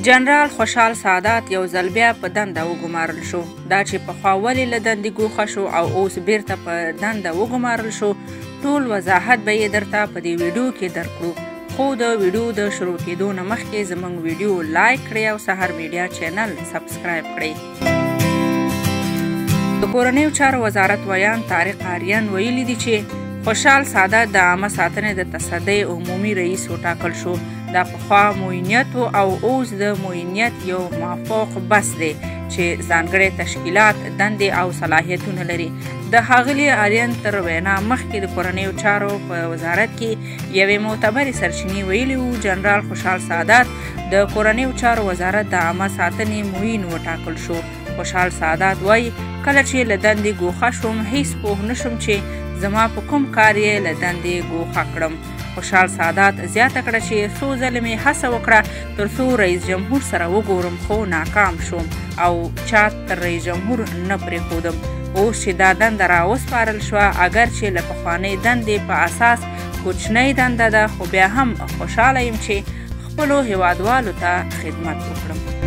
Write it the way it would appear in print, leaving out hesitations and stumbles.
جنرال خوشحال سادات یو ځل بیا په دنده وګمارل شو. دا چې پخوا ولې له دندې ګوښه شو او اوس بیرته په دنده وګمارل شو، ټول وضاحت به یې درته په دې ویډیو کې درکړو. خو د ویډیو د شروع کېدو نه مخکې زموږ ویډیو لایک کړئ او سحر میډیا چینل سبسکرایب کړئ. د کورنیو چارو وزارت ویان طارق آریان ویلي دي چې خوشحال سادات د عامه ساتنې د تصدۍ عمومي رئیس وټاکل شو. دا پخوا معینیت او اوس د معینیت یو مافوق بس دی چې ځانګړي تشکیلات، دندې او صلاحیتونه لري. د ښاغلي آریان تر وینا مخکې د کورنیو چارو په وزارت کې یوې معتبرې سرچینې ویلي وو جنرال خوشحال سادات د کورنیو چارو وزارت د عامه ساتنې معین وټاکل شو. خوشحال سادات وایي کله چې له دندې ګوښه شوم هیڅ پوه نشم چې زما په کوم کار یې له دندې ګوښه کړم. خوشحال سادات زیاته کړه چې څو ځلې مې هڅه وکړه تر څو رئیس جمهور سره وګورم خو ناکام شوم او چا تر رئیس جمهور نه پرېښودم. اوس چې دا دنده راوسپارل شوه، اگر چې له پخوانۍ دندې په اساس کوچنۍ دنده ده، خو بیا هم خوشحاله یم چې خپلو هیوادوالو ته خدمت وکړم.